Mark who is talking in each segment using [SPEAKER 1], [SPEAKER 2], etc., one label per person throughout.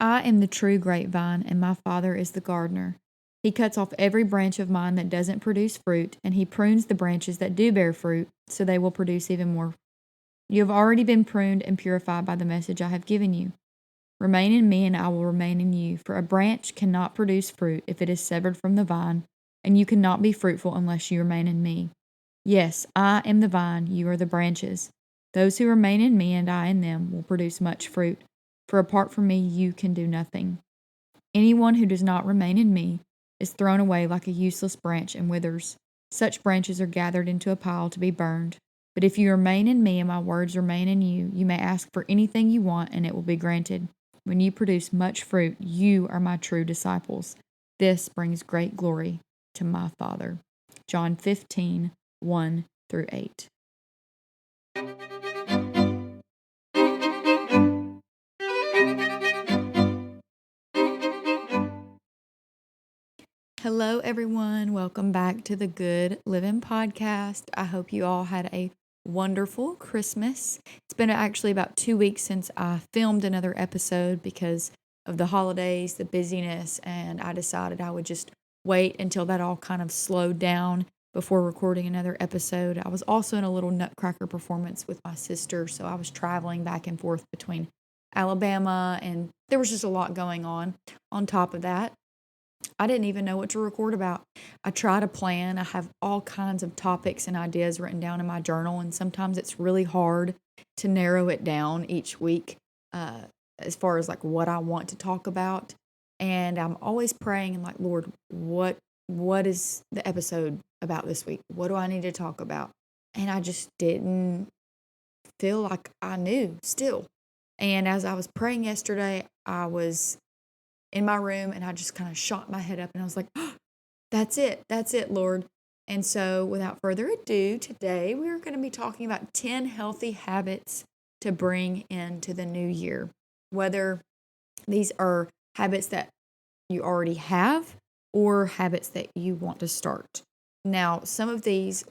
[SPEAKER 1] I am the true grapevine, and my Father is the gardener. He cuts off every branch of mine that doesn't produce fruit, and he prunes the branches that do bear fruit, so they will produce even more. You have already been pruned and purified by the message I have given you. Remain in me, and I will remain in you. For a branch cannot produce fruit if it is severed from the vine, and you cannot be fruitful unless you remain in me. Yes, I am the vine, you are the branches. Those who remain in me and I in them will produce much fruit, for apart from me you can do nothing. Anyone who does not remain in me is thrown away like a useless branch and withers. Such branches are gathered into a pile to be burned. But if you remain in me and my words remain in you, you may ask for anything you want and it will be granted. When you produce much fruit, you are my true disciples. This brings great glory to my Father. John 15, 1 through 8. Hello, everyone. Welcome back to the Goodlivin podcast. I hope you all had a wonderful Christmas. It's been actually about 2 weeks since I filmed another episode because of the holidays, the busyness, and I decided I would just wait until that all kind of slowed down before recording another episode. I was also in a little Nutcracker performance with my sister, so I was traveling back and forth between Alabama, and there was just a lot going on. On top of that, I didn't even know what to record about. I try to plan. I have all kinds of topics and ideas written down in my journal, and sometimes it's really hard to narrow it down each week as far as like what I want to talk about. And I'm always praying and like, Lord, what is the episode about this week? What do I need to talk about? And I just didn't feel like I knew still. And as I was praying yesterday, I was in my room and I just kind of shot my head up and I was like, oh, that's it, Lord. And so without further ado, today we are going to be talking about 10 healthy habits to bring into the new year. Whether these are habits that you already have or habits that you want to start. Now, some of these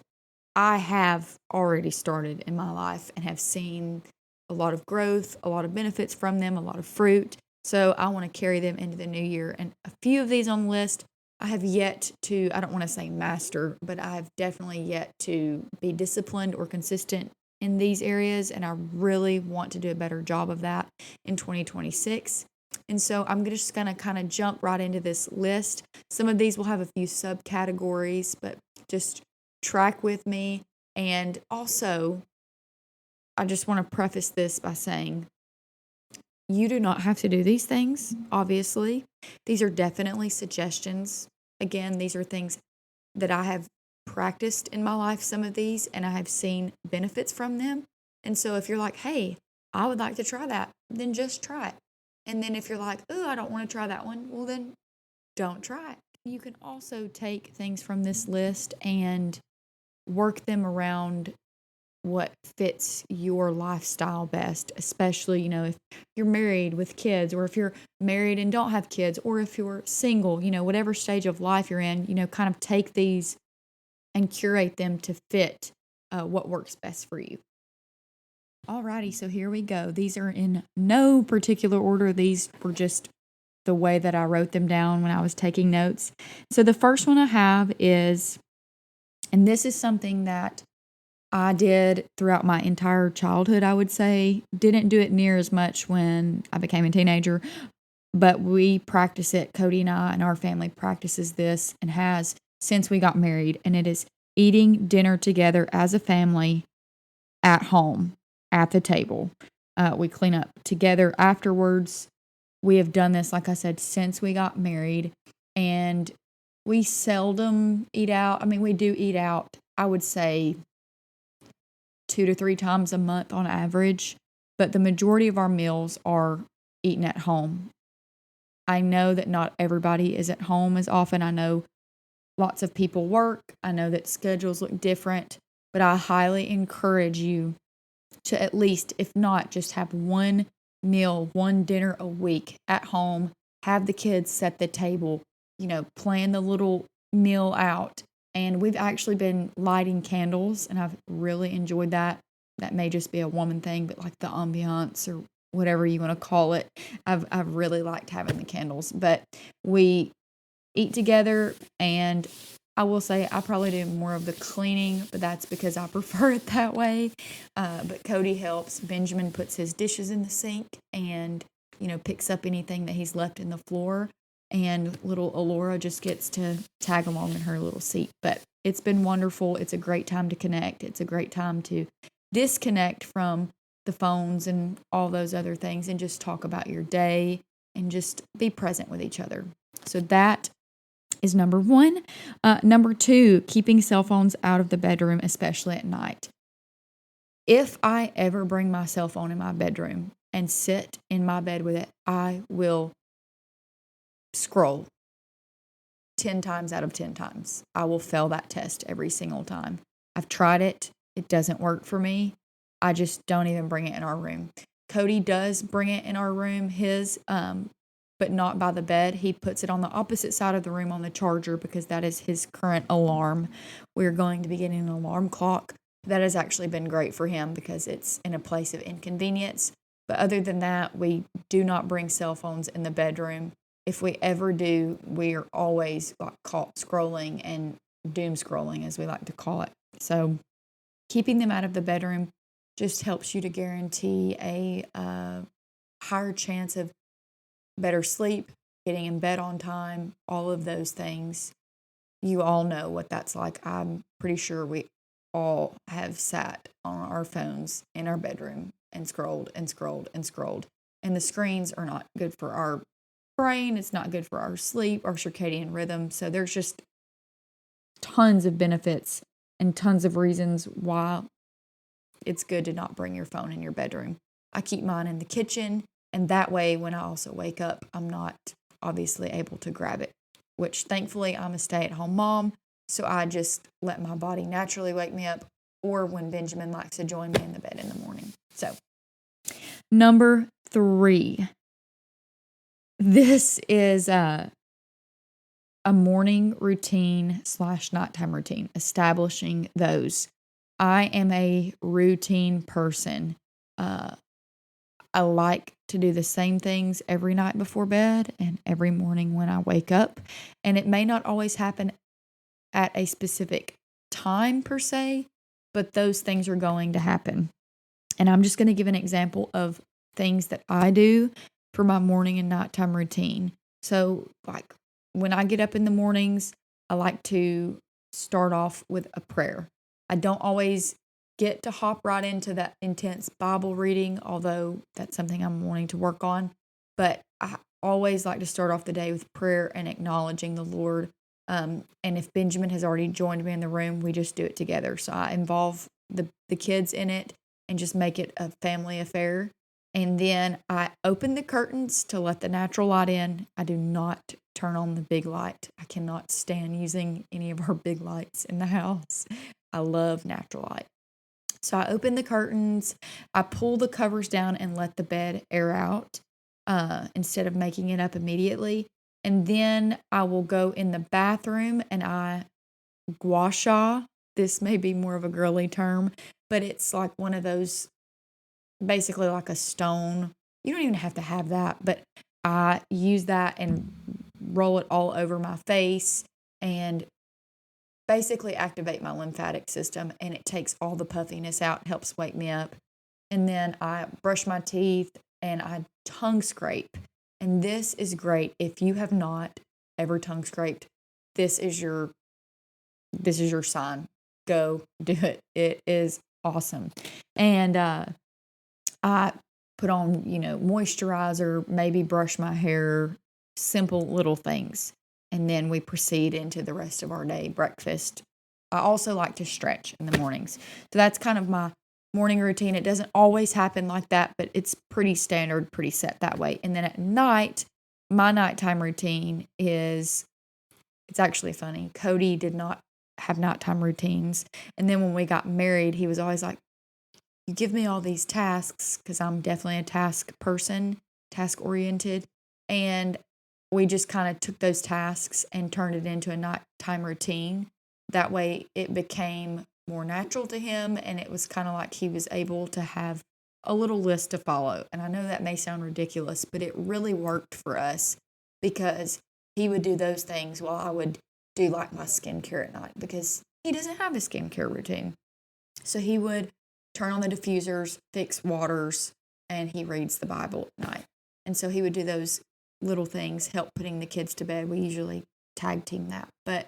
[SPEAKER 1] I have already started in my life and have seen a lot of growth, a lot of benefits from them, a lot of fruit. So I want to carry them into the new year. And a few of these on the list, I have yet to, I don't want to say master, but I have definitely yet to be disciplined or consistent in these areas. And I really want to do a better job of that in 2026. And so I'm just going to kind of jump right into this list. Some of these will have a few subcategories, but just track with me. And also, I just want to preface this by saying, you do not have to do these things, obviously. These are definitely suggestions. Again, these are things that I have practiced in my life, some of these, and I have seen benefits from them. And so if you're like, hey, I would like to try that, then just try it. And then if you're like, oh, I don't want to try that one, well, then don't try it. You can also take things from this list and work them around what fits your lifestyle best, especially, if you're married with kids, or if you're married and don't have kids, or if you're single, whatever stage of life you're in, kind of take these and curate them to fit what works best for you. Alrighty, so here we go. These are in no particular order. These were just the way that I wrote them down when I was taking notes. So the first one I have is, and this is something that I did throughout my entire childhood, I would say. Didn't do it near as much when I became a teenager, but we practice it. Cody and I and our family practices this and has since we got married, and it is eating dinner together as a family at home, at the table. We clean up together afterwards. We have done this, like I said, since we got married, and we seldom eat out. I mean, we do eat out, I would say 2 to 3 times a month on average, but the majority of our meals are eaten at home. I know that not everybody is at home as often. I know lots of people work. I know that schedules look different, but I highly encourage you to at least, if not, just have one meal, one dinner a week at home. Have the kids set the table, plan the little meal out. And we've actually been lighting candles, and I've really enjoyed that. That may just be a woman thing, but like the ambiance or whatever you want to call it. I've really liked having the candles, but we eat together, and I will say I probably do more of the cleaning, but that's because I prefer it that way. But Cody helps. Benjamin puts his dishes in the sink and, picks up anything that he's left in the floor. And little Alora just gets to tag along in her little seat. But it's been wonderful. It's a great time to connect. It's a great time to disconnect from the phones and all those other things and just talk about your day and just be present with each other. So that is number one. Number two, keeping cell phones out of the bedroom, especially at night. If I ever bring my cell phone in my bedroom and sit in my bed with it, I will scroll 10 times out of 10 times. I will fail that test every single time. I've tried it. It doesn't work for me. I just don't even bring it in our room. Cody does bring it in our room, but not by the bed. He puts it on the opposite side of the room on the charger because that is his current alarm. We're going to be getting an alarm clock. That has actually been great for him because it's in a place of inconvenience. But other than that, we do not bring cell phones in the bedroom. If we ever do, we are always caught scrolling and doom scrolling, as we like to call it. So keeping them out of the bedroom just helps you to guarantee a higher chance of better sleep, getting in bed on time, all of those things. You all know what that's like. I'm pretty sure we all have sat on our phones in our bedroom and scrolled and scrolled and scrolled. And the screens are not good for our brain. It's not good for our sleep, our circadian rhythm. So there's just tons of benefits and tons of reasons why it's good to not bring your phone in your bedroom. I keep mine in the kitchen, and that way when I also wake up, I'm not obviously able to grab it, which thankfully I'm a stay-at-home mom, so I just let my body naturally wake me up, or when Benjamin likes to join me in the bed in the morning. So, number 3. This is a morning routine / nighttime routine, establishing those. I am a routine person. I like to do the same things every night before bed and every morning when I wake up. And it may not always happen at a specific time per se, but those things are going to happen. And I'm just going to give an example of things that I do for my morning and nighttime routine. So, like when I get up in the mornings, I like to start off with a prayer. I don't always get to hop right into that intense Bible reading, although that's something I'm wanting to work on. But I always like to start off the day with prayer and acknowledging the Lord. And if Benjamin has already joined me in the room, we just do it together. So I involve the kids in it and just make it a family affair. And then I open the curtains to let the natural light in. I do not turn on the big light. I cannot stand using any of our big lights in the house. I love natural light. So I open the curtains, I pull the covers down and let the bed air out instead of making it up immediately. And then I will go in the bathroom and I gua sha. This may be more of a girly term, but it's like one of those, basically like a stone. You don't even have to have that, but I use that and roll it all over my face and basically activate my lymphatic system, and it takes all the puffiness out, helps wake me up. And then I brush my teeth and I tongue scrape. And this is great. If you have not ever tongue scraped, this is your sign. Go do it. It is awesome. And I put on, moisturizer, maybe brush my hair, simple little things. And then we proceed into the rest of our day, breakfast. I also like to stretch in the mornings. So that's kind of my morning routine. It doesn't always happen like that, but it's pretty standard, pretty set that way. And then at night, my nighttime routine it's actually funny. Cody did not have nighttime routines. And then when we got married, he was always like, you give me all these tasks, because I'm definitely a task person, task oriented. And we just kind of took those tasks and turned it into a nighttime routine. That way it became more natural to him, and it was kind of like he was able to have a little list to follow. And I know that may sound ridiculous, but it really worked for us because he would do those things while I would do like my skincare at night because he doesn't have a skincare routine. So he would turn on the diffusers, fix waters, and he reads the Bible at night. And so he would do those little things, help putting the kids to bed. We usually tag team that. But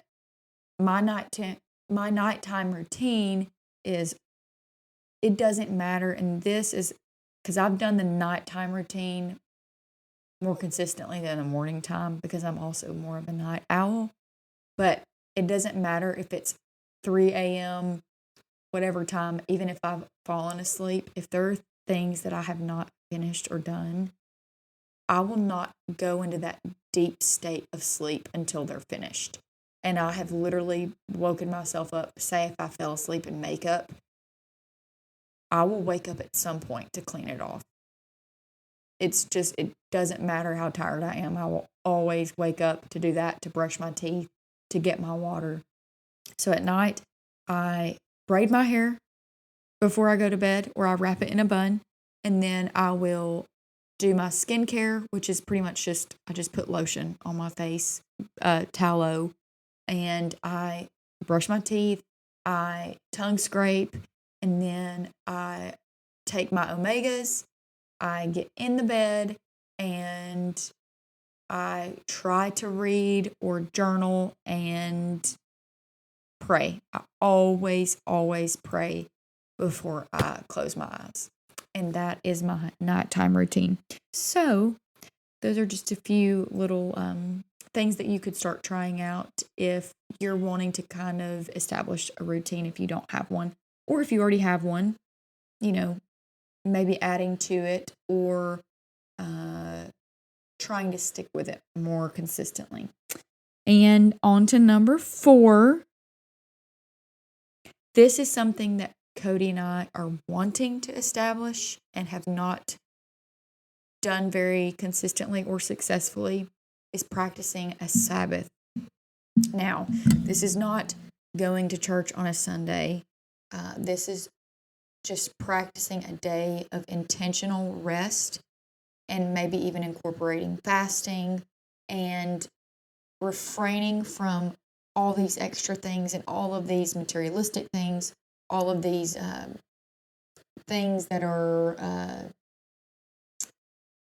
[SPEAKER 1] my nighttime routine is, it doesn't matter. And this is because I've done the nighttime routine more consistently than the morning time because I'm also more of a night owl. But it doesn't matter if it's 3 a.m., whatever time, even if I've fallen asleep, if there are things that I have not finished or done, I will not go into that deep state of sleep until they're finished. And I have literally woken myself up. Say if I fell asleep in makeup, I will wake up at some point to clean it off. It's just, it doesn't matter how tired I am. I will always wake up to do that, to brush my teeth, to get my water. So at night, I braid my hair before I go to bed, or I wrap it in a bun, and then I will do my skincare, which is pretty much just, I just put lotion on my face, tallow, and I brush my teeth, I tongue scrape, and then I take my omegas, I get in the bed, and I try to read or journal and pray. I always pray before I close my eyes. And that is my nighttime routine. So those are just a few little things that you could start trying out if you're wanting to kind of establish a routine if you don't have one. Or if you already have one, maybe adding to it or trying to stick with it more consistently. And on to number 4. This is something that Cody and I are wanting to establish and have not done very consistently or successfully, is practicing a Sabbath. Now, this is not going to church on a Sunday. This is just practicing a day of intentional rest and maybe even incorporating fasting and refraining from all these extra things and all of these materialistic things, all of these things that are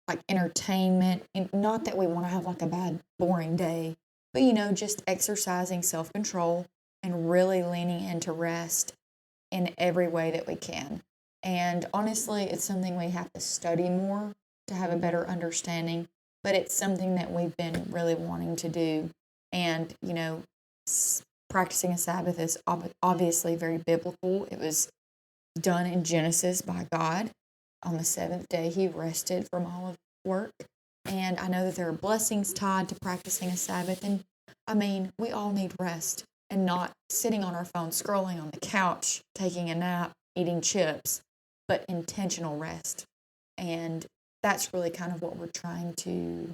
[SPEAKER 1] like entertainment. And not that we want to have like a bad, boring day, but just exercising self-control and really leaning into rest in every way that we can. And honestly, it's something we have to study more to have a better understanding, but it's something that we've been really wanting to do. And, practicing a Sabbath is obviously very biblical. It was done in Genesis by God. On the 7th day, he rested from all of work. And I know that there are blessings tied to practicing a Sabbath. And I mean, we all need rest and not sitting on our phone, scrolling on the couch, taking a nap, eating chips, but intentional rest. And that's really kind of what we're trying to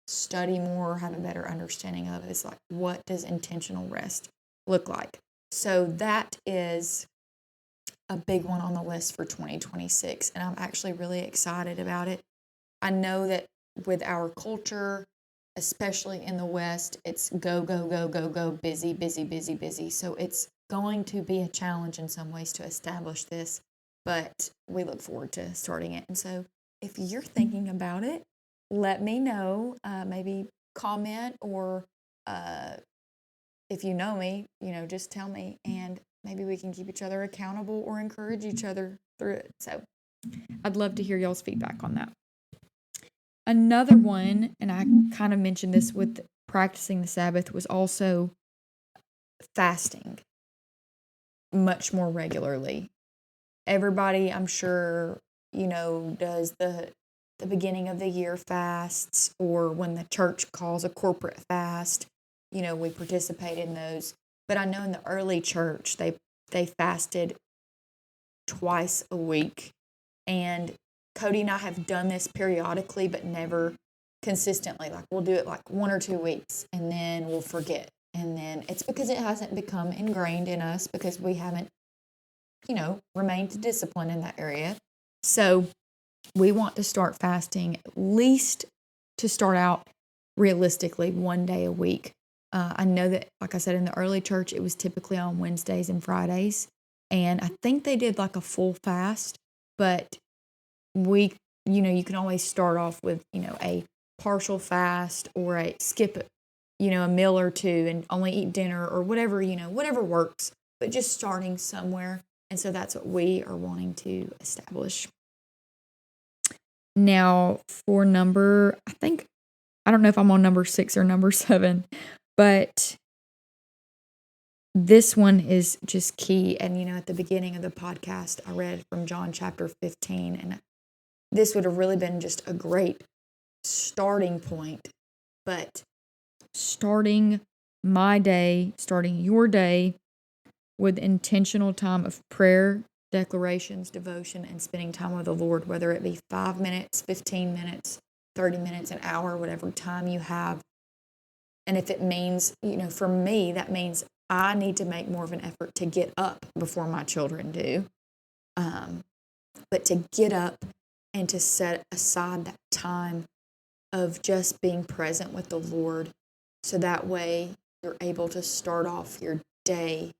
[SPEAKER 1] study more, have a better understanding of, is like, what does intentional rest look like? So that is a big one on the list for 2026, and I'm actually really excited about it. I know that with our culture, especially in the West, it's go, go, go, go, go, busy, busy, busy, busy. So it's going to be a challenge in some ways to establish this, but we look forward to starting it. And so if you're thinking about it, let me know, maybe comment, or if you know me, just tell me, and maybe we can keep each other accountable or encourage each other through it. So I'd love to hear y'all's feedback on that. Another one, and I kind of mentioned this with practicing the Sabbath, was also fasting much more regularly. Everybody, I'm sure, does the beginning of the year fasts, or when the church calls a corporate fast, we participate in those. But I know in the early church, they fasted twice a week. And Cody and I have done this periodically, but never consistently. Like, we'll do it like 1 or 2 weeks, and then we'll forget. And then it's because it hasn't become ingrained in us, because we haven't, remained disciplined in that area. So we want to start fasting at least to start out realistically 1 day a week. I know that, like I said, in the early church, it was typically on Wednesdays and Fridays. And I think they did like a full fast, but you can always start off with, a partial fast or a skip, a meal or two and only eat dinner or whatever, whatever works, but just starting somewhere. And so that's what we are wanting to establish. Now, for I don't know if I'm on number 6 or number 7, but this one is just key. And, at the beginning of the podcast, I read from John chapter 15, and this would have really been just a great starting point. But starting your day with intentional time of prayer, declarations, devotion, and spending time with the Lord, whether it be 5 minutes, 15 minutes, 30 minutes, an hour, whatever time you have. And if it means, for me, that means I need to make more of an effort to get up before my children do. But to get up and to set aside that time of just being present with the Lord, so that way you're able to start off your day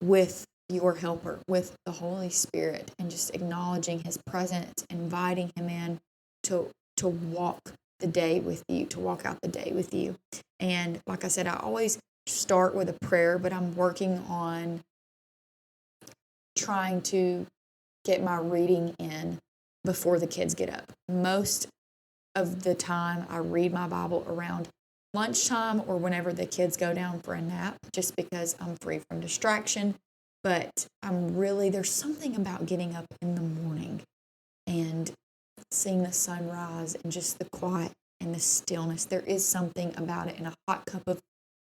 [SPEAKER 1] with your helper, with the Holy Spirit, and just acknowledging his presence, inviting him in to walk the day with you, to walk out the day with you. And like I said, I always start with a prayer, but I'm working on trying to get my reading in before the kids get up. Most of the time I read my Bible around lunchtime or whenever the kids go down for a nap, just because I'm free from distraction. But there's something about getting up in the morning and seeing the sunrise and just the quiet and the stillness. There is something about it. And a hot cup of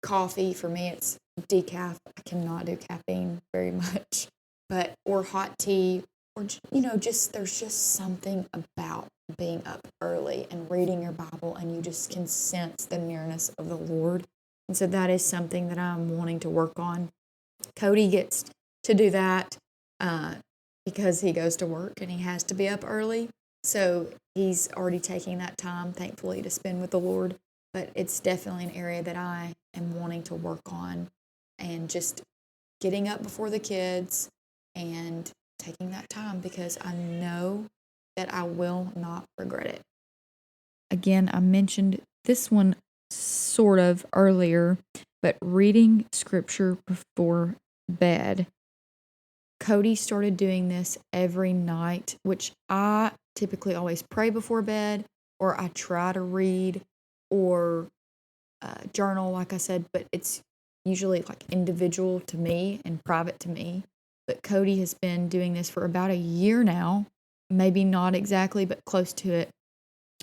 [SPEAKER 1] coffee, for me, it's decaf. I cannot do caffeine very much, or hot tea, or, there's just something about being up early and reading your Bible, and you just can sense the nearness of the Lord. And so that is something that I'm wanting to work on. Cody gets to do that because he goes to work and he has to be up early. So he's already taking that time, thankfully, to spend with the Lord. But it's definitely an area that I am wanting to work on, and just getting up before the kids and taking that time, because I know that I will not regret it. Again, I mentioned this one sort of earlier, but reading scripture before bed. Cody started doing this every night, which I typically always pray before bed, or I try to read or journal, like I said, but it's usually like individual to me and private to me. But Cody has been doing this for about a year now, maybe not exactly, but close to it,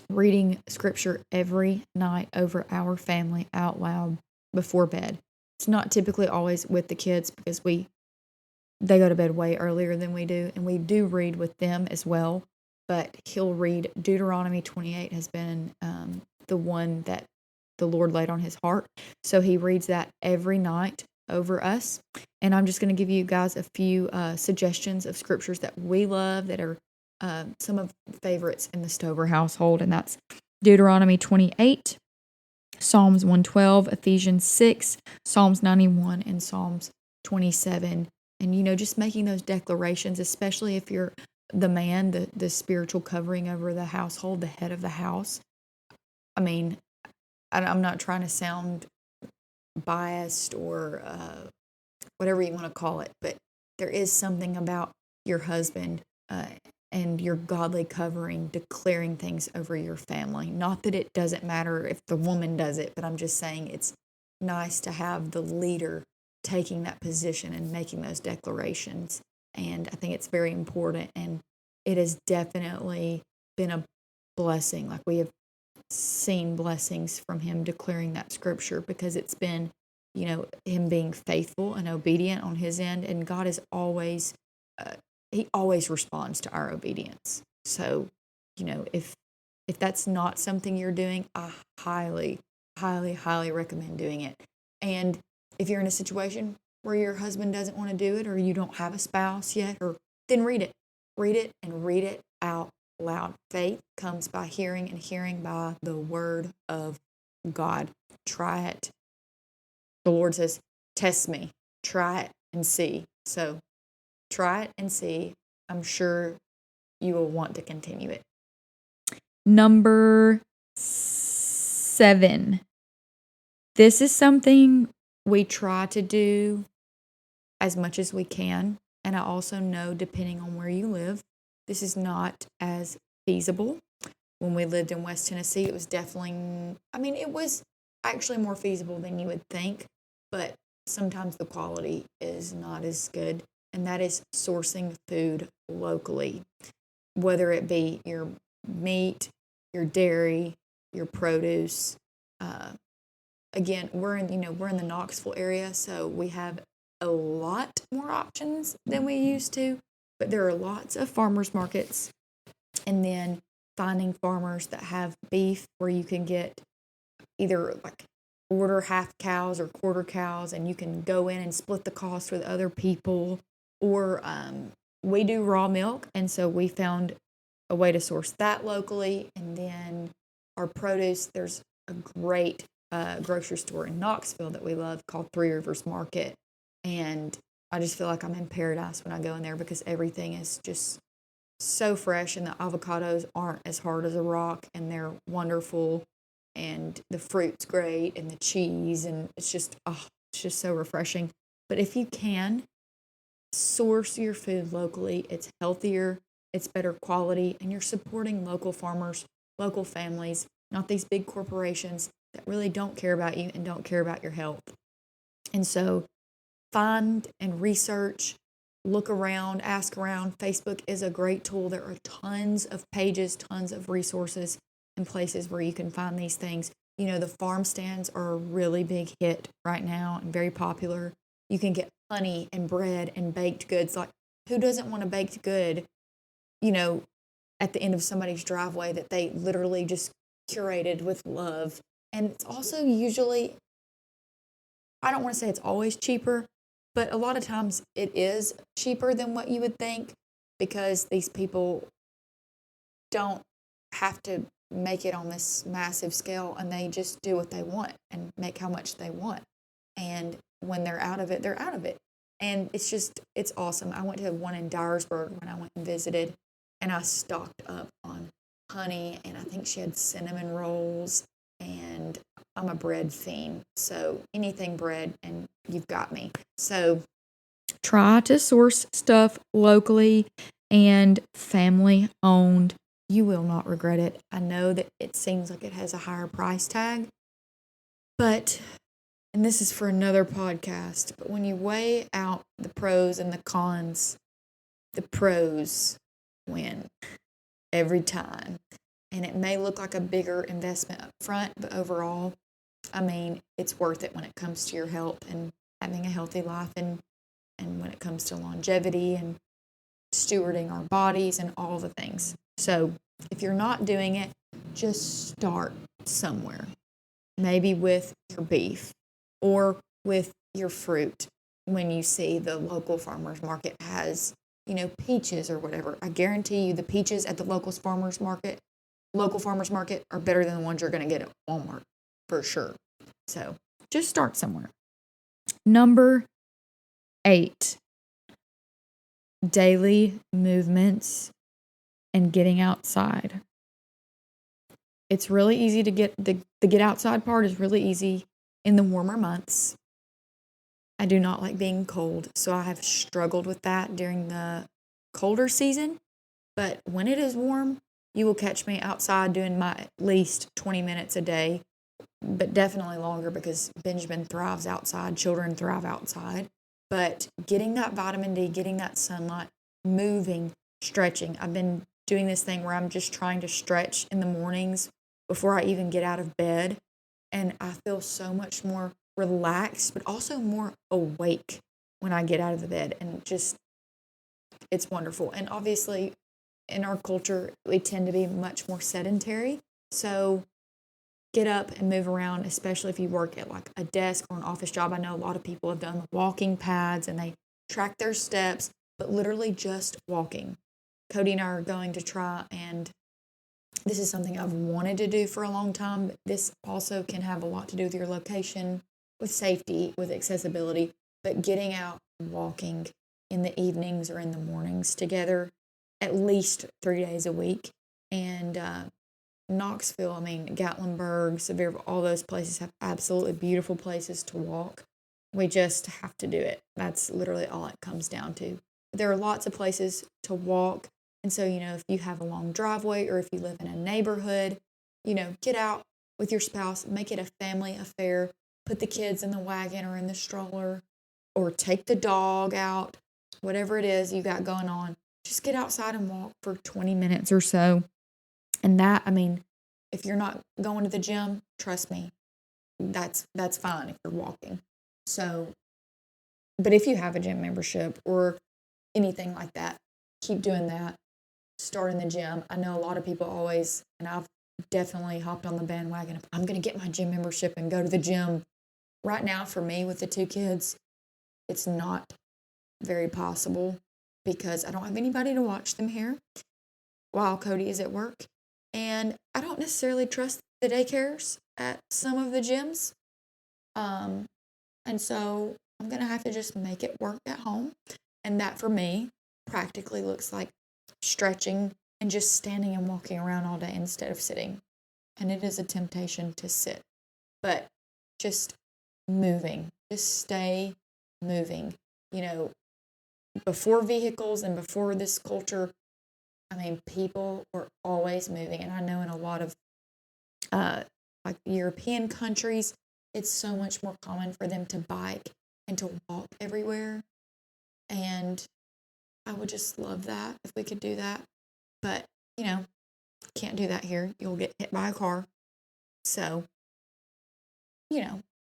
[SPEAKER 1] reading scripture every night over our family out loud before bed. It's not typically always with the kids, because they go to bed way earlier than we do, and we do read with them as well. But he'll read Deuteronomy 28 has been the one that the Lord laid on his heart. So he reads that every night over us. And I'm just going to give you guys a few suggestions of scriptures that we love, that are some of the favorites in the Stover household. And that's Deuteronomy 28, Psalms 112, Ephesians 6, Psalms 91, and Psalms 27. And, just making those declarations, especially if you're the man, the spiritual covering over the household, the head of the house. I mean, I'm not trying to sound biased or whatever you want to call it, but there is something about your husband and your godly covering, declaring things over your family. Not that it doesn't matter if the woman does it, but I'm just saying it's nice to have the leader taking that position and making those declarations. And I think it's very important, and it has definitely been a blessing. Like, we have seen blessings from him declaring that scripture, because it's been, him being faithful and obedient on his end, and God is always, he always responds to our obedience. So, if that's not something you're doing, I highly, highly, highly recommend doing it. And if you're in a situation where your husband doesn't want to do it, or you don't have a spouse yet, then read it. Read it and read it out loud. Faith comes by hearing, and hearing by the word of God. Try it. The Lord says, test me. Try it and see. So try it and see. I'm sure you will want to continue it. Number 7. This is something we try to do as much as we can. And I also know, depending on where you live, this is not as feasible. When we lived in West Tennessee, it was definitely, it was actually more feasible than you would think, but sometimes the quality is not as good. And that is sourcing food locally, whether it be your meat, your dairy, your produce. Again, we're in the Knoxville area, so we have a lot more options than we used to, but there are lots of farmers markets, and then finding farmers that have beef where you can get either like order half cows or quarter cows, and you can go in and split the cost with other people, or we do raw milk, and so we found a way to source that locally. And then our produce, there's a great grocery store in Knoxville that we love called Three Rivers Market, and I just feel like I'm in paradise when I go in there because everything is just so fresh, and the avocados aren't as hard as a rock, and they're wonderful, and the fruit's great, and the cheese, and it's just so refreshing. But if you can, source your food locally. It's healthier, it's better quality, and you're supporting local farmers, local families, not these big corporations that really don't care about you and don't care about your health. And so find and research, look around, ask around. Facebook is a great tool. There are tons of pages, tons of resources and places where you can find these things. The farm stands are a really big hit right now and very popular. You can get honey and bread and baked goods. Like, who doesn't want a baked good, at the end of somebody's driveway that they literally just curated with love? And it's also usually, I don't want to say it's always cheaper, but a lot of times it is cheaper than what you would think, because these people don't have to make it on this massive scale, and they just do what they want and make how much they want. And when they're out of it, they're out of it. And it's awesome. I went to one in Dyersburg when I went and visited, and I stocked up on honey, and I think she had cinnamon rolls, and I'm a bread fiend, so anything bread and you've got me. So try to source stuff locally and family owned. You will not regret it. I know that it seems like it has a higher price tag, but, and this is for another podcast, but when you weigh out the pros and the cons, the pros win every time. And it may look like a bigger investment up front, but overall, it's worth it when it comes to your health and having a healthy life, and when it comes to longevity and stewarding our bodies and all the things. So if you're not doing it, just start somewhere. Maybe with your beef or with your fruit. When you see the local farmers market has, peaches or whatever, I guarantee you the peaches at the local farmers market are better than the ones you're going to get at Walmart, for sure. So just start somewhere. Number 8, daily movements and getting outside. It's really easy to get, the get outside part is really easy in the warmer months. I do not like being cold, so I have struggled with that during the colder season. But when it is warm, you will catch me outside doing my at least 20 minutes a day, but definitely longer because Benjamin thrives outside. Children thrive outside. But getting that vitamin D, getting that sunlight, moving, stretching. I've been doing this thing where I'm just trying to stretch in the mornings before I even get out of bed. And I feel so much more relaxed, but also more awake when I get out of the bed. And it's wonderful. And obviously, in our culture, we tend to be much more sedentary. So get up and move around, especially if you work at like a desk or an office job. I know a lot of people have done the walking pads and they track their steps, but literally just walking. Cody and I are going to try, and this is something I've wanted to do for a long time. This also can have a lot to do with your location, with safety, with accessibility, but getting out and walking in the evenings or in the mornings together at least 3 days a week. And Knoxville, I mean, Gatlinburg, Sevierville, all those places have absolutely beautiful places to walk. We just have to do it. That's literally all it comes down to. There are lots of places to walk. And so, if you have a long driveway or if you live in a neighborhood, get out with your spouse, make it a family affair, put the kids in the wagon or in the stroller, or take the dog out, whatever it is you got going on. Just get outside and walk for 20 minutes or so. And that, I mean, if you're not going to the gym, trust me, that's fine if you're walking. So, but if you have a gym membership or anything like that, keep doing that. Start in the gym. I know a lot of people always, and I've definitely hopped on the bandwagon. I'm going to get my gym membership and go to the gym. Right now, for me with the 2 kids, it's not very possible because I don't have anybody to watch them here while Cody is at work. And I don't necessarily trust the daycares at some of the gyms. And so I'm going to have to just make it work at home. And that for me practically looks like stretching and just standing and walking around all day instead of sitting. And it is a temptation to sit, but just moving, just stay moving. Before vehicles and before this culture, I mean, people were always moving. And I know in a lot of like European countries, it's so much more common for them to bike and to walk everywhere. And I would just love that if we could do that. But, can't do that here. You'll get hit by a car. So,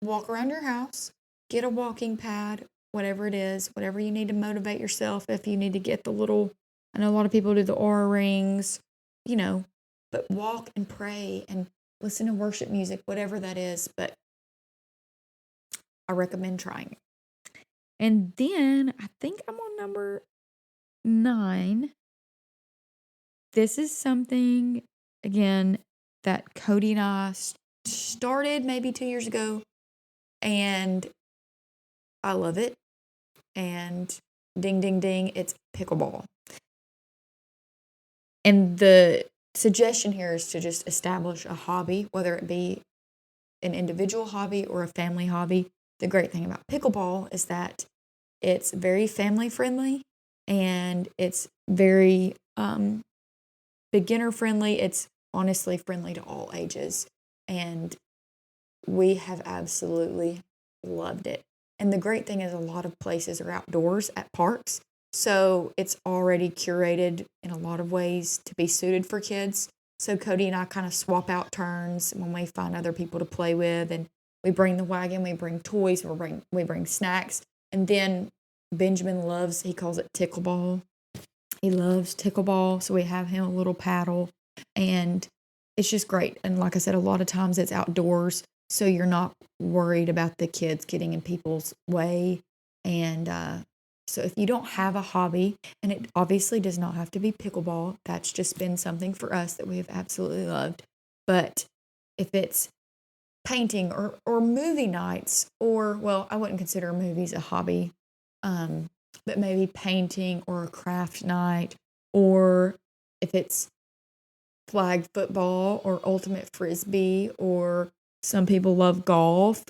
[SPEAKER 1] walk around your house, get a walking pad, whatever it is, whatever you need to motivate yourself. If you need to get I know a lot of people do the aura rings, but walk and pray and listen to worship music, whatever that is. But I recommend trying it. And then I think I'm on number 9. This is something, again, that Cody and I started maybe 2 years ago, and I love it. And ding, ding, ding, it's pickleball. And the suggestion here is to just establish a hobby, whether it be an individual hobby or a family hobby. The great thing about pickleball is that it's very family friendly and it's very beginner friendly. It's honestly friendly to all ages. And we have absolutely loved it. And the great thing is a lot of places are outdoors at parks. So it's already curated in a lot of ways to be suited for kids. So Cody and I kind of swap out turns when we find other people to play with. And we bring the wagon, we bring toys, we bring snacks. And then Benjamin he calls it tickleball. He loves tickleball. So we have him a little paddle. And it's just great. And like I said, a lot of times it's outdoors. So you're not worried about the kids getting in people's way. And so if you don't have a hobby, and it obviously does not have to be pickleball, that's just been something for us that we have absolutely loved. But if it's painting or movie nights, or, well, I wouldn't consider movies a hobby, but maybe painting or a craft night, or if it's flag football or ultimate frisbee, or some people love golf,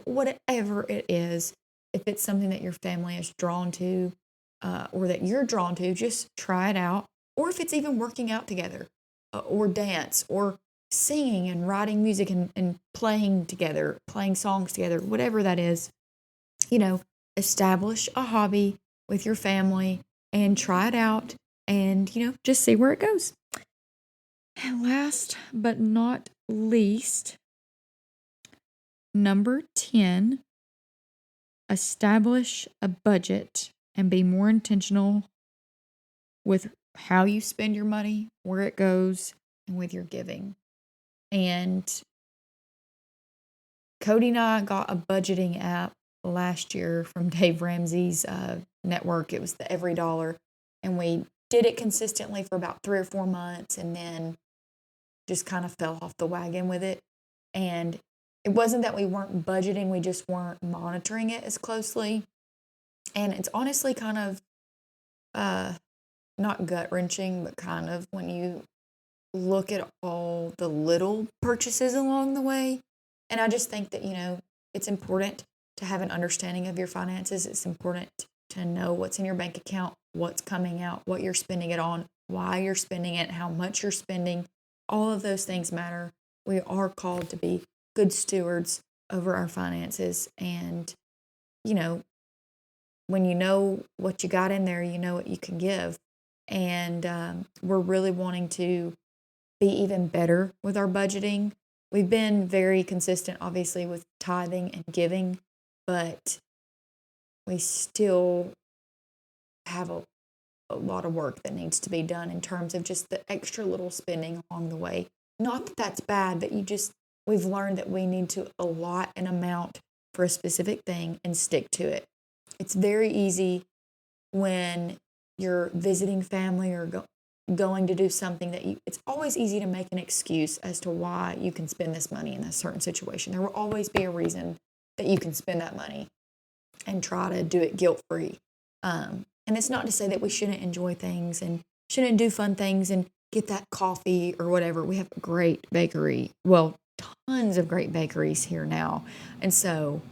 [SPEAKER 1] whatever it is, if it's something that your family is drawn to or that you're drawn to, just try it out. Or if it's even working out together or dance or singing and writing music and playing together, playing songs together, whatever that is, establish a hobby with your family and try it out and, just see where it goes. And last but not least, number 10, establish a budget and be more intentional with how you spend your money, where it goes, and with your giving. And Cody and I got a budgeting app last year from Dave Ramsey's network. It was the Every Dollar. And we did it consistently for about 3 or 4 months and then just kind of fell off the wagon with it. And it wasn't that we weren't budgeting, we just weren't monitoring it as closely. And it's honestly kind of not gut wrenching, but kind of when you look at all the little purchases along the way. And I just think that, it's important to have an understanding of your finances. It's important to know what's in your bank account, what's coming out, what you're spending it on, why you're spending it, how much you're spending. All of those things matter. We are called to be good stewards over our finances. And, when you know what you got in there, you know what you can give. And we're really wanting to be even better with our budgeting. We've been very consistent, obviously, with tithing and giving, but we still have a lot of work that needs to be done in terms of just the extra little spending along the way. Not that that's bad, but we've learned that we need to allot an amount for a specific thing and stick to it. It's very easy when you're visiting family or going to do something it's always easy to make an excuse as to why you can spend this money in a certain situation. There will always be a reason that you can spend that money and try to do it guilt-free. And it's not to say that we shouldn't enjoy things and shouldn't do fun things and get that coffee or whatever. We have a great bakery. Well, tons of great bakeries here now. And so,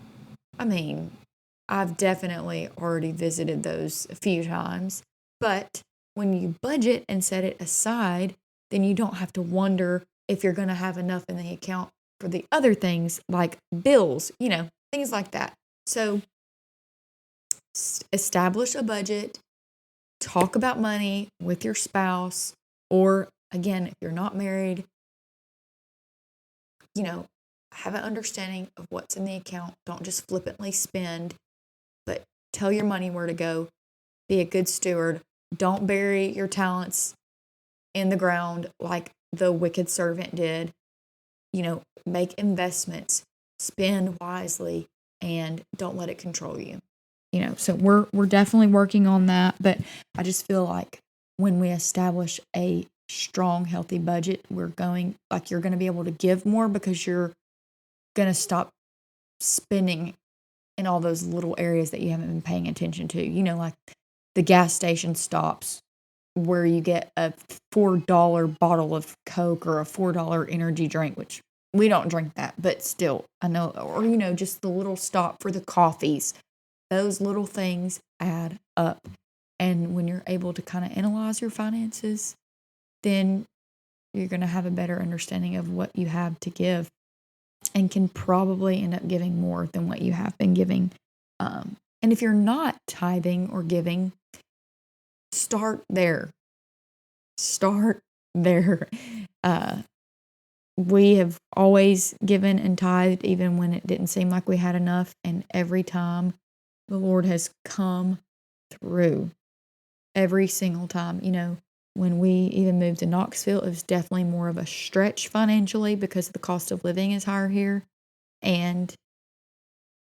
[SPEAKER 1] I've definitely already visited those a few times. But when you budget and set it aside, then you don't have to wonder if you're going to have enough in the account for the other things like bills, things like that. So establish a budget, talk about money with your spouse, or again, if you're not married, have an understanding of what's in the account. Don't just flippantly spend, but tell your money where to go. Be a good steward. Don't bury your talents in the ground like the wicked servant did. Make investments, spend wisely, and don't let it control you. So we're definitely working on that, but I just feel like when we establish a strong, healthy budget, you're going to be able to give more because you're going to stop spending in all those little areas that you haven't been paying attention to. Like the gas station stops where you get a $4 bottle of Coke or a $4 energy drink, which we don't drink that, but still, I know, or, just the little stop for the coffees. Those little things add up. And when you're able to kind of analyze your finances, then you're going to have a better understanding of what you have to give and can probably end up giving more than what you have been giving. And if you're not tithing or giving, start there. Start there. We have always given and tithed even when it didn't seem like we had enough. And every time the Lord has come through. Every single time. When we even moved to Knoxville, it was definitely more of a stretch financially because the cost of living is higher here. And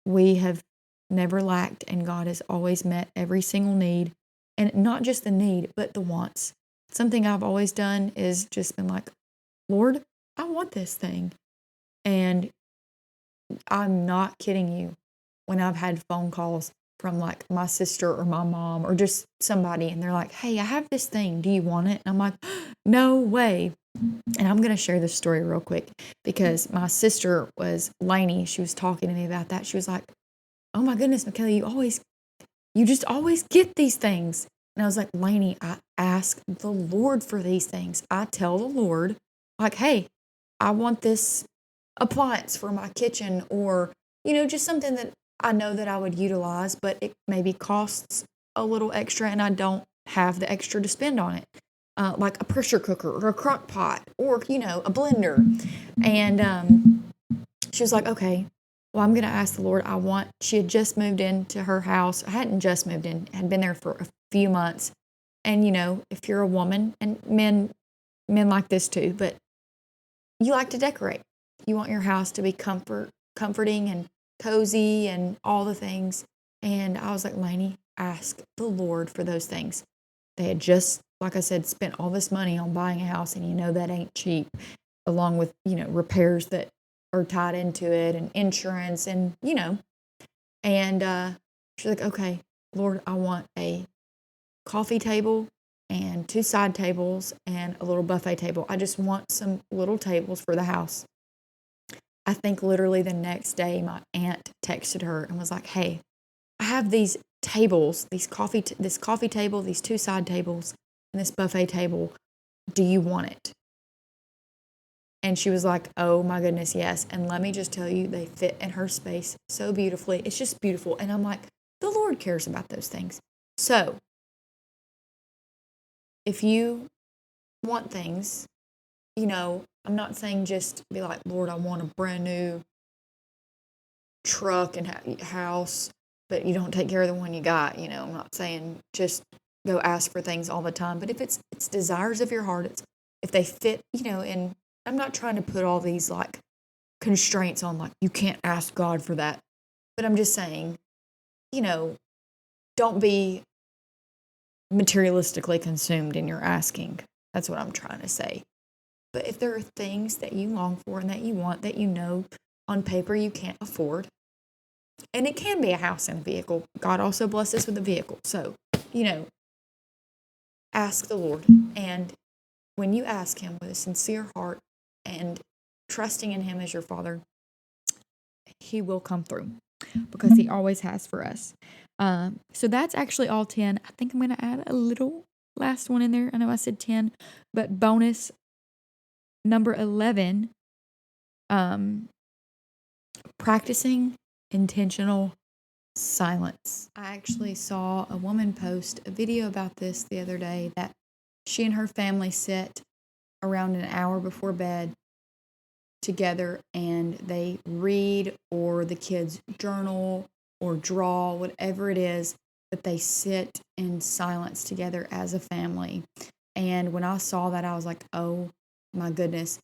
[SPEAKER 1] we have never lacked, and God has always met every single need. And not just the need, but the wants. Something I've always done is just been like, Lord, I want this thing. And I'm not kidding you. When I've had phone calls from like my sister or my mom or just somebody, and they're like, hey, I have this thing. Do you want it? And I'm like, no way. And I'm going to share this story real quick because my sister was Lainey. She was talking to me about that. She was like, oh my goodness, Michaela, you just always get these things. And I was like, Lainey, I ask the Lord for these things. I tell the Lord, like, hey, I want this appliance for my kitchen, or, just something that I know that I would utilize, but it maybe costs a little extra and I don't have the extra to spend on it. Like a pressure cooker or a crock pot or, a blender. And she was like, okay, well, I'm going to ask the Lord. She had just moved into her house. I hadn't just moved in, had been there for a few months. And, if you're a woman, and men like this too, but you like to decorate. You want your house to be comforting and cozy and all the things. And I was like, Lainey, ask the Lord for those things. They had just, like I said, spent all this money on buying a house, and that ain't cheap, along with, repairs that are tied into it and insurance and she's like, okay, Lord, I want a coffee table and 2 side tables and a little buffet table. I just want some little tables for the house. I think literally the next day my aunt texted her and was like, hey, I have these tables, this coffee table, these 2 side tables, and this buffet table. Do you want it? And she was like, oh my goodness, yes. And let me just tell you, they fit in her space so beautifully. It's just beautiful. And I'm like, the Lord cares about those things. So if you want things, I'm not saying just be like, Lord, I want a brand new truck and house, but you don't take care of the one you got. I'm not saying just go ask for things all the time. But if it's desires of your heart, if they fit, and I'm not trying to put all these like constraints on, like, you can't ask God for that. But I'm just saying, don't be materialistically consumed in your asking. That's what I'm trying to say. But if there are things that you long for and that you want that on paper you can't afford, and it can be a house and a vehicle. God also blesses us with a vehicle. So, ask the Lord. And when you ask Him with a sincere heart and trusting in Him as your Father, He will come through because He always has for us. So that's actually all 10. I think I'm going to add a little last one in there. I know I said 10, but bonus number 11, practicing intentional silence. I actually saw a woman post a video about this the other day, that she and her family sit around an hour before bed together and they read, or the kids journal or draw, whatever it is, but they sit in silence together as a family. And when I saw that, I was like, oh my goodness.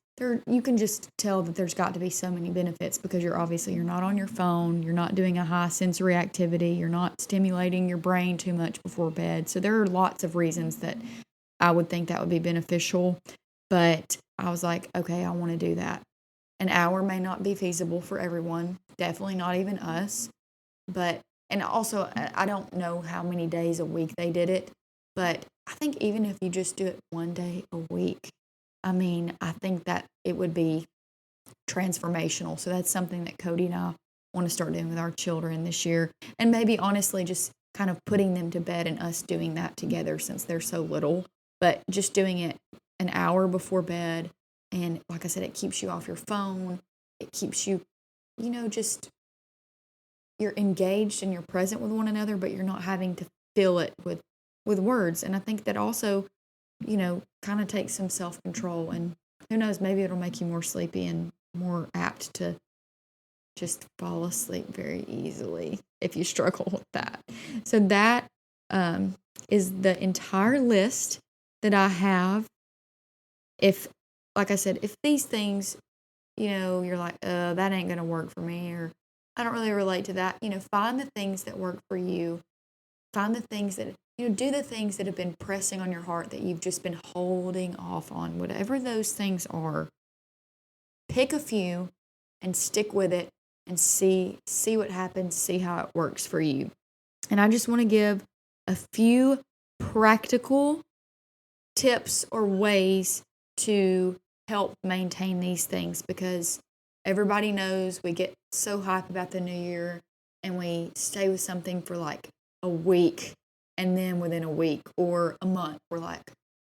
[SPEAKER 1] You can just tell that there's got to be so many benefits, because you're not on your phone, you're not doing a high sensory activity, you're not stimulating your brain too much before bed. So there are lots of reasons that I would think that would be beneficial. But I was like, okay, I want to do that. An hour may not be feasible for everyone, definitely not even us. And also, I don't know how many days a week they did it, but I think even if you just do it one day a week, I think that it would be transformational. So that's something that Cody and I want to start doing with our children this year. And maybe honestly, just kind of putting them to bed and us doing that together since they're so little. But just doing it an hour before bed. And like I said, it keeps you off your phone. It keeps you, you're engaged and you're present with one another, but you're not having to fill it with words. And I think that also, kind of takes some self-control, and who knows, maybe it'll make you more sleepy and more apt to just fall asleep very easily if you struggle with that. So that is the entire list that I have. If, like I said, if these things, you're like, that ain't going to work for me, or I don't really relate to that, find the things that work for you. Find the things that, do the things that have been pressing on your heart that you've just been holding off on. Whatever those things are, pick a few and stick with it and see what happens, see how it works for you. And I just want to give a few practical tips or ways to help maintain these things, because everybody knows we get so hyped about the new year and we stay with something for like a week, and then within a week or a month we're like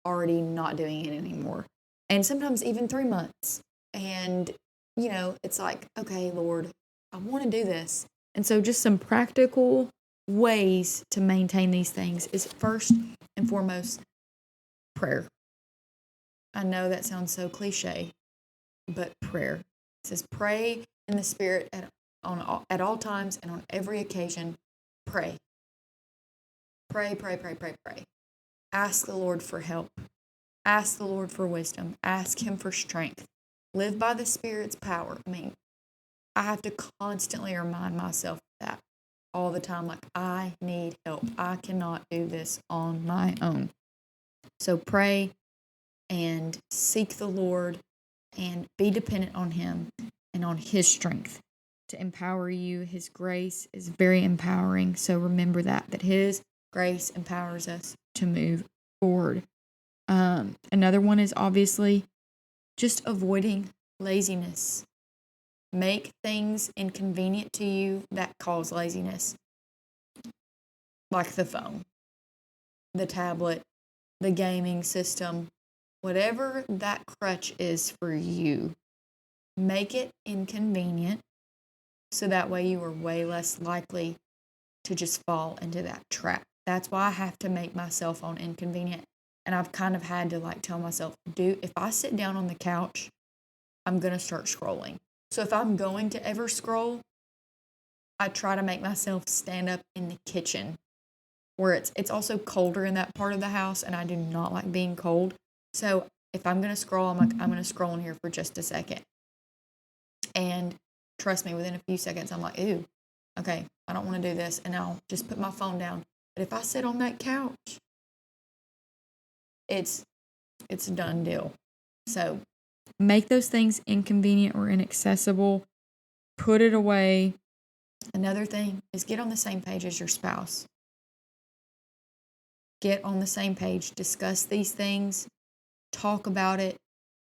[SPEAKER 1] already not doing it anymore, and sometimes even 3 months. And it's like, okay, Lord, I want to do this. And so just some practical ways to maintain these things is, first and foremost, prayer. I know that sounds so cliche, but prayer. It says pray in the Spirit at all times and on every occasion. Pray. Pray, pray, pray, pray, pray. Ask the Lord for help. Ask the Lord for wisdom. Ask Him for strength. Live by the Spirit's power. I have to constantly remind myself of that all the time. Like, I need help. I cannot do this on my own. So pray and seek the Lord and be dependent on Him and on His strength to empower you. His grace is very empowering. So remember that His grace empowers us to move forward. Another one is obviously just avoiding laziness. Make things inconvenient to you that cause laziness, like the phone, the tablet, the gaming system, whatever that crutch is for you. Make it inconvenient so that way you are way less likely to just fall into that trap. That's why I have to make my cell phone inconvenient. And I've kind of had to tell myself, if I sit down on the couch, I'm going to start scrolling. So if I'm going to ever scroll, I try to make myself stand up in the kitchen where it's also colder in that part of the house, and I do not like being cold. So if I'm going to scroll, I'm going to scroll in here for just a second. And trust me, within a few seconds, I'm like, ooh, okay, I don't want to do this. And I'll just put my phone down. But if I sit on that couch, it's a done deal. So make those things inconvenient or inaccessible. Put it away. Another thing is get on the same page as your spouse. Get on the same page. Discuss these things. Talk about it.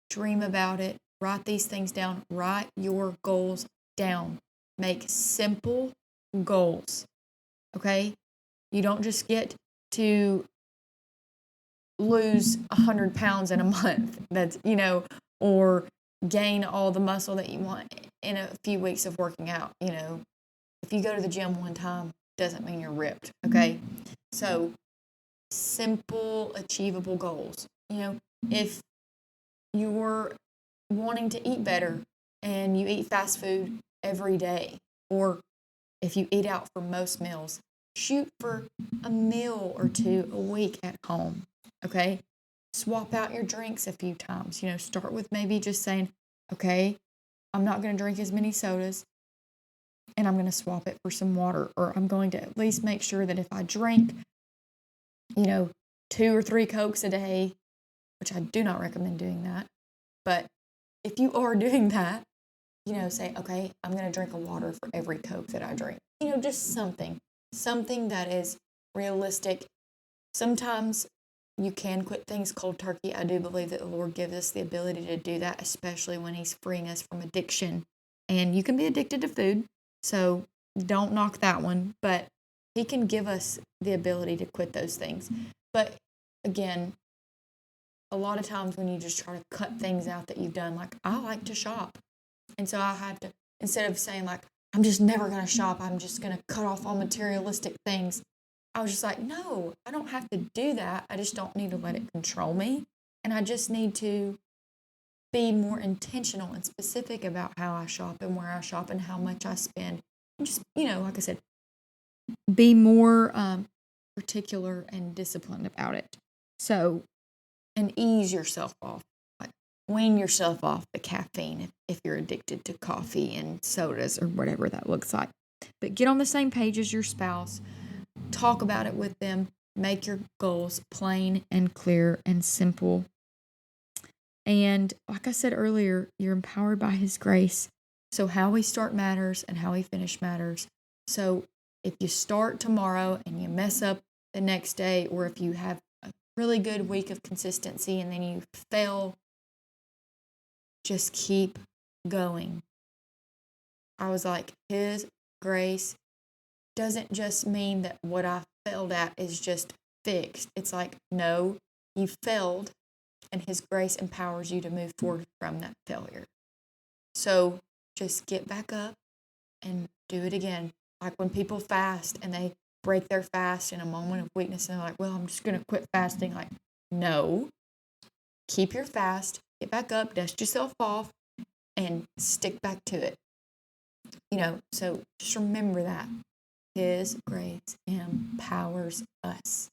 [SPEAKER 1] Dream about it. Write these things down. Write your goals down. Make simple goals. Okay? You don't just get to lose 100 pounds in a month. That's, or gain all the muscle that you want in a few weeks of working out. If you go to the gym one time, doesn't mean you're ripped. Okay? So, simple, achievable goals. If you're wanting to eat better and you eat fast food every day, or if you eat out for most meals, shoot for a meal or two a week at home. Okay? Swap out your drinks a few times. Start with maybe just saying, okay, I'm not going to drink as many sodas, and I'm going to swap it for some water, or I'm going to at least make sure that if I drink, 2 or 3 Cokes a day, which I do not recommend doing that. But if you are doing that, say, okay, I'm going to drink a water for every Coke that I drink. Just something that is realistic. Sometimes you can quit things cold turkey. I do believe that the Lord gives us the ability to do that, especially when He's freeing us from addiction. And you can be addicted to food, so don't knock that one. But He can give us the ability to quit those things. But again, a lot of times when you just try to cut things out that you've done, I like to shop. And so I had to, instead of saying I'm just never going to shop, I'm just going to cut off all materialistic things. I was just like, no, I don't have to do that. I just don't need to let it control me. And I just need to be more intentional and specific about how I shop and where I shop and how much I spend. And just, like I said, be more particular and disciplined about it. So, and ease yourself off. Wean yourself off the caffeine if you're addicted to coffee and sodas or whatever that looks like. But get on the same page as your spouse. Talk about it with them. Make your goals plain and clear and simple. And like I said earlier, you're empowered by His grace. So how we start matters and how we finish matters. So if you start tomorrow and you mess up the next day, or if you have a really good week of consistency and then you fail, just keep going. I was like, His grace doesn't just mean that what I failed at is just fixed. It's like, no, you failed, and His grace empowers you to move forward from that failure. So just get back up and do it again. Like when people fast and they break their fast in a moment of weakness and they're like, well, I'm just going to quit fasting. Like, no, keep your fast, get back up, dust yourself off, and stick back to it. So just remember that. His grace empowers us.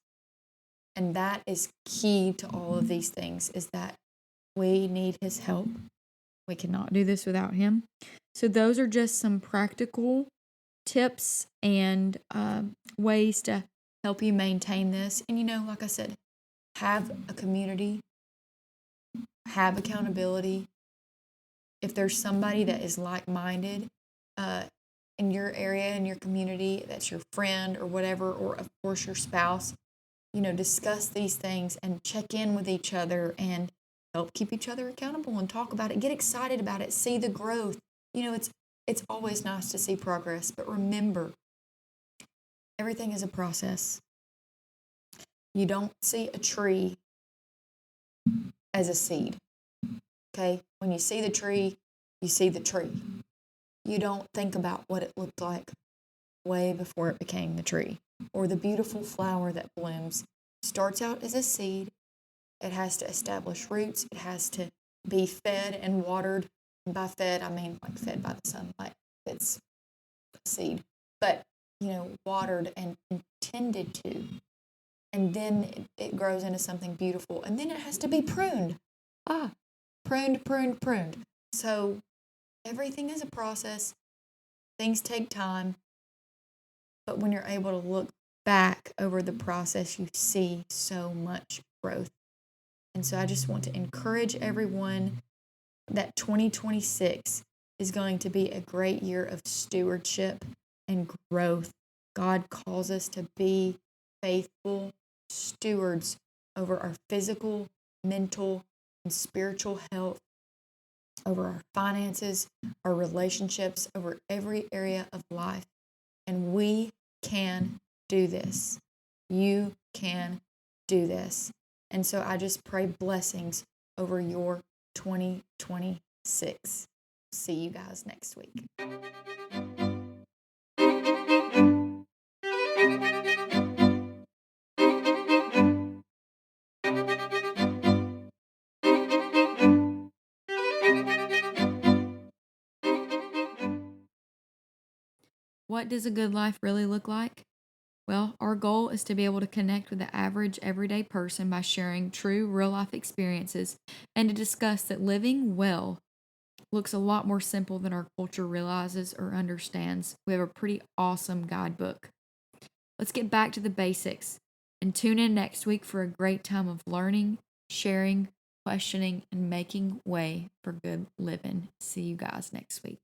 [SPEAKER 1] And that is key to all of these things, is that we need His help. We cannot do this without Him. So those are just some practical tips and ways to help you maintain this. And like I said, have a community, have accountability. If there's somebody that is like-minded in your area, in your community, that's your friend or whatever, or of course your spouse, discuss these things and check in with each other and help keep each other accountable and talk about it. Get excited about it. See the growth. It's always nice to see progress, but remember, everything is a process. You don't see a tree as a seed. Okay? When you see the tree, you see the tree. You don't think about what it looked like way before it became the tree, or the beautiful flower that blooms. Starts out as a seed. It has to establish roots. It has to be fed and watered. And by fed, I mean like fed by the sunlight. It's a seed. But, watered and tended to. And then it grows into something beautiful. And then it has to be pruned. Pruned. So everything is a process. Things take time. But when you're able to look back over the process, you see so much growth. And so I just want to encourage everyone that 2026 is going to be a great year of stewardship and growth. God calls us to be faithful stewards over our physical, mental, and spiritual health, over our finances, our relationships, over every area of life. And we can do this. You can do this. And so I just pray blessings over your 2026. See you guys next week. What does a good life really look like? Well, our goal is to be able to connect with the average everyday person by sharing true real life experiences and to discuss that living well looks a lot more simple than our culture realizes or understands. We have a pretty awesome guidebook. Let's get back to the basics and tune in next week for a great time of learning, sharing, questioning, and making way for good living. See you guys next week.